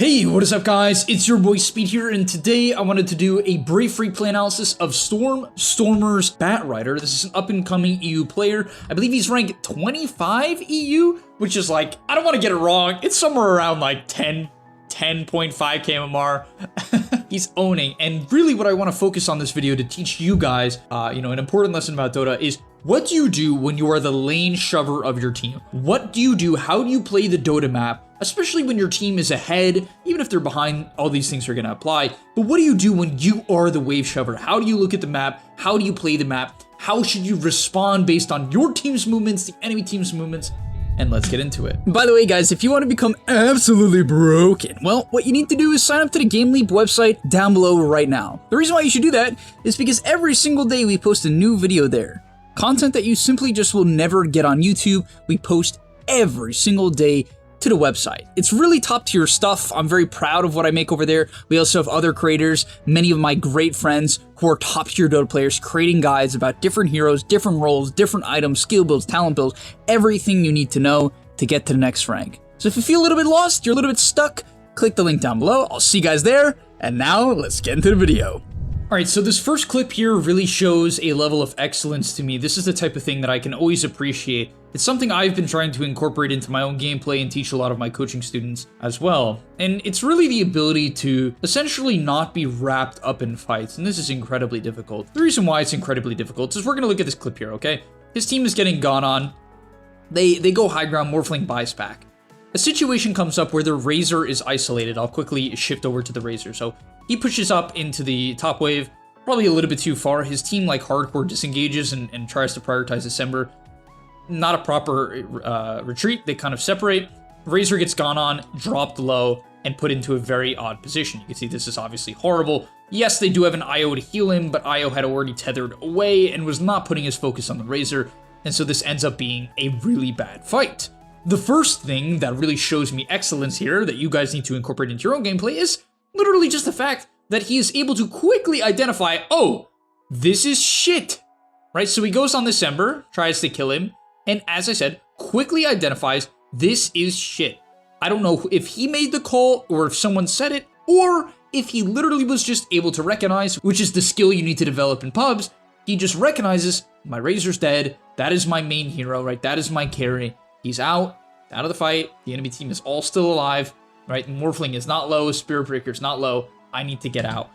Hey, what is up guys? It's your boy Speed here, and today I wanted to do a brief replay analysis of Stormer's Batrider. This is an up-and-coming EU player. I believe he's ranked 25 EU, which is like, I don't want to get it wrong, it's somewhere around like 10.5 KMR. He's owning, and really what I want to focus on this video to teach you guys, an important lesson about Dota is what do you do when you are the lane shover of your team? What do you do? How do you play the Dota map? Especially when your team is ahead, even if they're behind, all these things are going to apply. But what do you do when you are the wave shover? How do you look at the map? How do you play the map? How should you respond based on your team's movements, the enemy team's movements? And let's get into it. By the way, guys, if you want to become absolutely broken, well, what you need to do is sign up to the gameleap website down below right now. The reason why you should do that is because every single day we post a new video there. Content that you simply just will never get on YouTube, we post every single day to the website. It's really top tier stuff. I'm very proud of what I make over there. We also have other creators, many of my great friends who are top tier Dota players, creating guides about different heroes, different roles, different items, skill builds, talent builds, everything you need to know to get to the next rank. So if you feel a little bit lost, you're a little bit stuck, click the link down below. I'll see you guys there. And now let's get into the video. Alright, so this first clip here really shows a level of excellence to me. This is the type of thing that I can always appreciate. It's something I've been trying to incorporate into my own gameplay and teach a lot of my coaching students as well. And it's really the ability to essentially not be wrapped up in fights, and this is incredibly difficult. The reason why it's incredibly difficult is we're going to look at this clip here, okay? His team is getting gone on. They go high ground, Morphling buys back. A situation comes up where the Razor is isolated. I'll quickly shift over to the Razor. So he pushes up into the top wave, probably a little bit too far. His team like hardcore disengages and tries to prioritize December. Not a proper retreat. They kind of separate. Razor gets gone on, dropped low, and put into a very odd position. You can see this is obviously horrible. Yes, they do have an IO to heal him, but IO had already tethered away and was not putting his focus on the Razor. And so this ends up being a really bad fight. The first thing that really shows me excellence here that you guys need to incorporate into your own gameplay is literally just the fact that he is able to quickly identify, oh, this is shit, right? So he goes on this Ember, tries to kill him, and as I said, quickly identifies this is shit. I don't know if he made the call or if someone said it, or if he literally was just able to recognize, which is the skill you need to develop in pubs. He just recognizes my Razor's dead. That is my main hero, right? That is my carry. He's out of the fight. The enemy team is all still alive, right? Morphling is not low. Spirit Breaker is not low. I need to get out.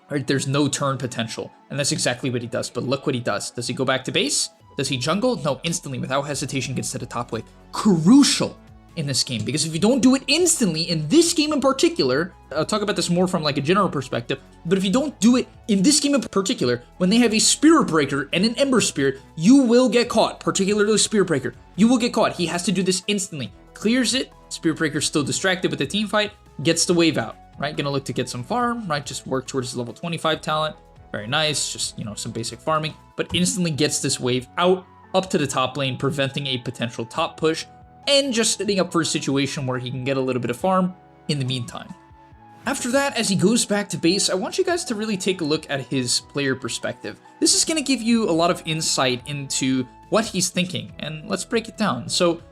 Right? There's no turn potential. And that's exactly what he does. But look what he does. Does he go back to base? Does he jungle? No, instantly, without hesitation, gets to the top wave. Crucial in this game. Because if you don't do it instantly, in this game in particular, I'll talk about this more from like a general perspective, but if you don't do it in this game in particular, when they have a Spirit Breaker and an Ember Spirit, you will get caught, particularly Spirit Breaker. You will get caught. He has to do this instantly. Clears it. Spirit Breaker's still distracted with the team fight. Gets the wave out, right? Gonna look to get some farm, right? Just work towards his level 25 talent. Very nice. Just, some basic farming, but instantly gets this wave out up to the top lane, preventing a potential top push and just setting up for a situation where he can get a little bit of farm in the meantime. After that, as he goes back to base, I want you guys to really take a look at his player perspective. This is going to give you a lot of insight into what he's thinking, and let's break it down. So,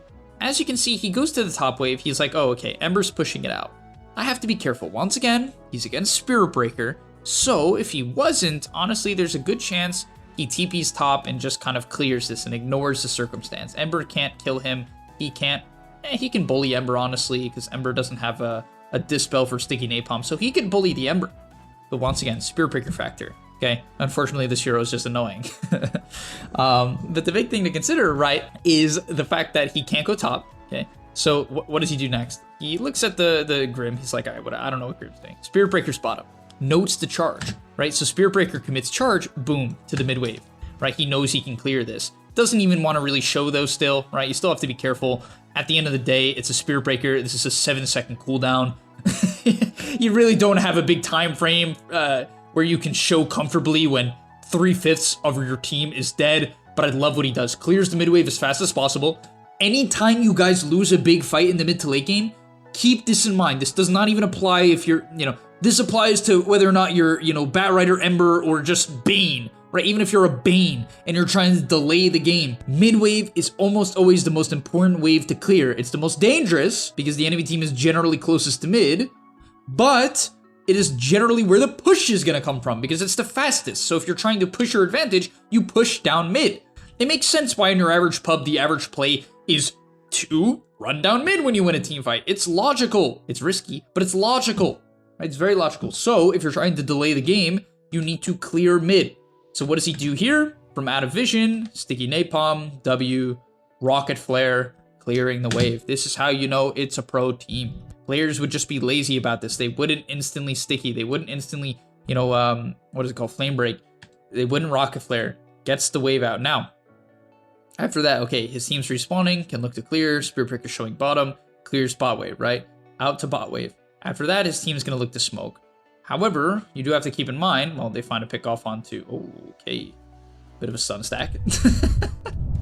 as you can see, he goes to the top wave. He's like, oh, okay, Ember's pushing it out. I have to be careful. Once again, he's against Spirit Breaker, so if he wasn't, honestly, there's a good chance he TP's top and just kind of clears this and ignores the circumstance. Ember can't kill him. He can't. He can bully Ember, honestly, because Ember doesn't have a dispel for sticky napalm, so he can bully the Ember. But once again, Spirit Breaker factor. Okay, unfortunately, this hero is just annoying. But the big thing to consider, right, is the fact that he can't go top. Okay, so what does he do next? He looks at the Grim. He's like, all right, I don't know what Grim's doing. Spirit Breaker's bottom. Notes the charge, right? So Spirit Breaker commits charge, boom, to the mid wave, right? He knows he can clear this. Doesn't even want to really show those still, right? You still have to be careful. At the end of the day, it's a Spirit Breaker. This is a 7-second cooldown. You really don't have a big time frame where you can show comfortably when 3/5 of your team is dead. But I love what he does. Clears the mid wave as fast as possible. Anytime you guys lose a big fight in the mid to late game, keep this in mind. This does not even apply if you're, this applies to whether or not you're, Batrider, Ember, or just Bane. right? Even if you're a Bane and you're trying to delay the game, mid wave is almost always the most important wave to clear. It's the most dangerous because the enemy team is generally closest to mid, but it is generally where the push is gonna come from because it's the fastest. So if you're trying to push your advantage, you push down mid. It makes sense why in your average pub, the average play is to run down mid when you win a team fight. It's logical. It's risky, but it's logical. Right? It's very logical. So if you're trying to delay the game, you need to clear mid. So what does he do here? From out of vision, sticky napalm, W, rocket flare, clearing the wave. This is how you know it's a pro team. Players would just be lazy about this. They wouldn't instantly sticky. They wouldn't instantly, you know, what is it called? Flame break. They wouldn't rocket flare. Gets the wave out. Now, after that, okay, his team's respawning, can look to clear, Spirit Breaker showing bottom, clears bot wave, right? Out to bot wave. After that, his team's gonna look to smoke. However, you do have to keep in mind, well, they find a pick off onto, okay, bit of a stun stack.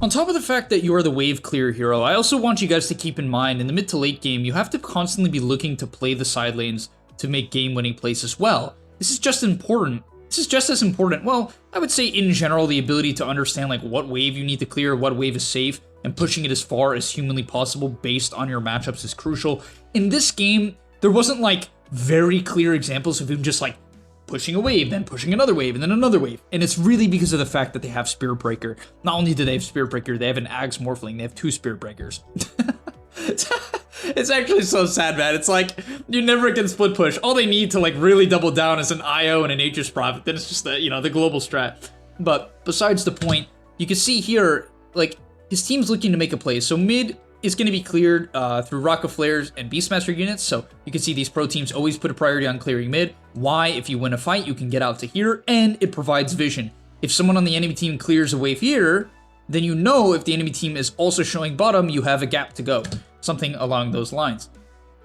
On top of the fact that you are the wave clear hero, I also want you guys to keep in mind, in the mid to late game, you have to constantly be looking to play the side lanes to make game-winning plays as well. This is just important. This is just as important, well, I would say in general, the ability to understand like what wave you need to clear, what wave is safe, and pushing it as far as humanly possible based on your matchups is crucial. In this game, there wasn't like very clear examples of him just like pushing a wave, then pushing another wave, and then another wave. And it's really because of the fact that they have Spirit Breaker. Not only do they have Spirit Breaker, they have an Ags Morphling, they have 2 Spirit Breakers. It's actually so sad, man. It's like, you never can split push. All they need to like really double down is an IO and a Nature's Prophet. Then it's just the, you know, the global strat. But besides the point, you can see here, like, his team's looking to make a play. So mid is going to be cleared through Rocket Flares and Beastmaster units. So you can see these pro teams always put a priority on clearing mid. Why? If you win a fight, you can get out to here, and it provides vision. If someone on the enemy team clears a wave here, then you know if the enemy team is also showing bottom, you have a gap to go. Something along those lines.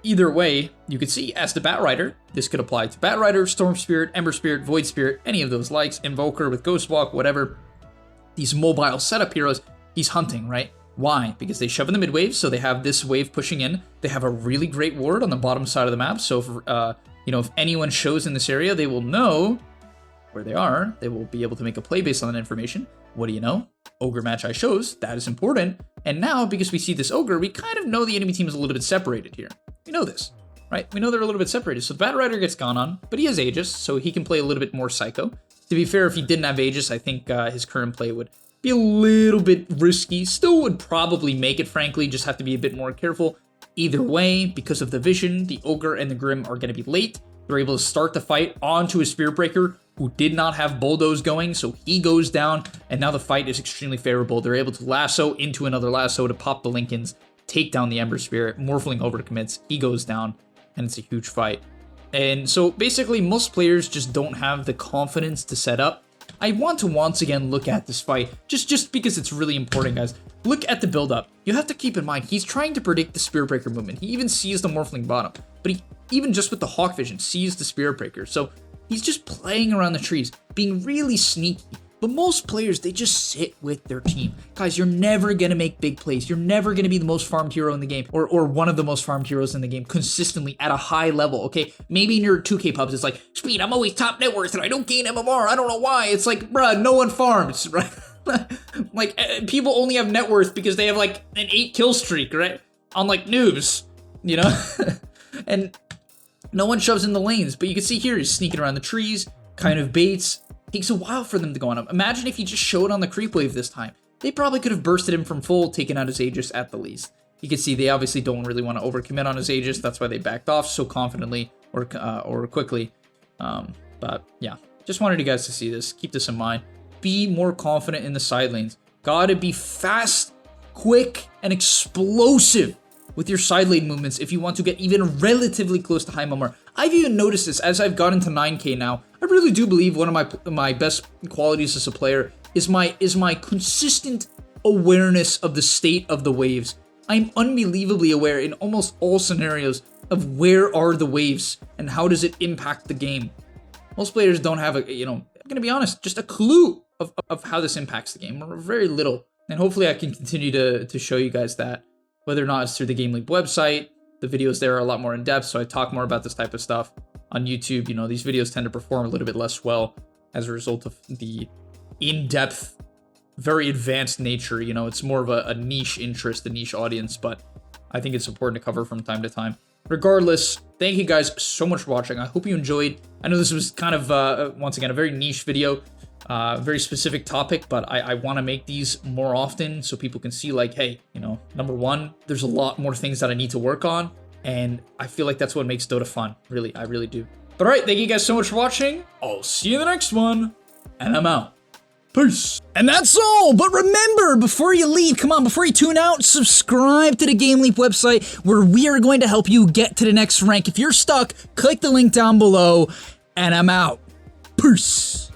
Either way, you can see as the Bat Rider, this could apply to Bat Rider, Storm Spirit, Ember Spirit, Void Spirit, any of those likes, Invoker with Ghost Walk, whatever. These mobile setup heroes, he's hunting, right? Why? Because they shove in the mid wave, so they have this wave pushing in. They have a really great ward on the bottom side of the map, so if, you know, if anyone shows in this area, they will know where they are. They will be able to make a play based on that information. What do you know? Ogre match I shows, that is important. And now, because we see this Ogre, we kind of know the enemy team is a little bit separated here. We know this, right? We know they're a little bit separated. So the Bat Rider gets gone on, but he has Aegis, so he can play a little bit more Psycho. To be fair, if he didn't have Aegis, I think his current play would be a little bit risky. Still would probably make it, frankly, just have to be a bit more careful. Either way, because of the vision, the Ogre and the Grim are going to be late. They're able to start the fight onto a Spirit Breaker, who did not have Bulldoze going, so he goes down, and now the fight is extremely favorable. They're able to lasso into another lasso to pop the Lincolns, take down the Ember Spirit, Morphling over to commits, he goes down, and it's a huge fight. And so basically, most players just don't have the confidence to set up. I want to once again look at this fight, just because it's really important, guys. Look at the build-up. You have to keep in mind, he's trying to predict the Spirit Breaker movement. He even sees the Morphling bottom, but he, even just with the Hawk Vision, sees the Spirit Breaker. So he's just playing around the trees, being really sneaky. But most players, they just sit with their team. Guys, you're never going to make big plays. You're never going to be the most farmed hero in the game, or one of the most farmed heroes in the game consistently at a high level, okay? Maybe in your 2K pubs, it's like, Speed, I'm always top net worth and I don't gain MMR. I don't know why. It's like, bruh, no one farms, right? Like, people only have net worth because they have like an 8 kill streak, right? On like noobs, you know? And no one shoves in the lanes, but you can see here, he's sneaking around the trees, kind of baits. Takes a while for them to go on him. Imagine if he just showed on the creep wave this time. They probably could have bursted him from full, taken out his Aegis at the least. You can see they obviously don't really want to overcommit on his Aegis. That's why they backed off so confidently or quickly. But yeah, just wanted you guys to see this. Keep this in mind. Be more confident in the side lanes. Gotta be fast, quick, and explosive with your side lane movements if you want to get even relatively close to high MMR. I've even noticed this as I've gotten to 9K now. I really do believe one of my best qualities as a player is my consistent awareness of the state of the waves. I'm unbelievably aware in almost all scenarios of where are the waves and how does it impact the game. Most players don't have a, you know, I'm gonna be honest, just a clue of how this impacts the game, or very little. And hopefully I can continue to show you guys that, whether or not it's through the gameleap website. The videos there are a lot more in depth, so I talk more about this type of stuff. On YouTube, you know, these videos tend to perform a little bit less well as a result of the in-depth, very advanced nature. You know, it's more of a niche interest, a niche audience, but I think it's important to cover from time to time. Regardless, thank you guys so much for watching. I hope you enjoyed. I know this was kind of, once again, a very niche video, very specific topic, but I want to make these more often so people can see, like, hey, you know, number one, there's a lot more things that I need to work on, and I feel like that's what makes Dota fun. Really, I really do. But all right, thank you guys so much for watching. I'll see you in the next one, and I'm out. Peace. And that's all, but remember, before you leave, come on, before you tune out, subscribe to the gameleap website where we are going to help you get to the next rank. If you're stuck, click the link down below, and I'm out. Peace.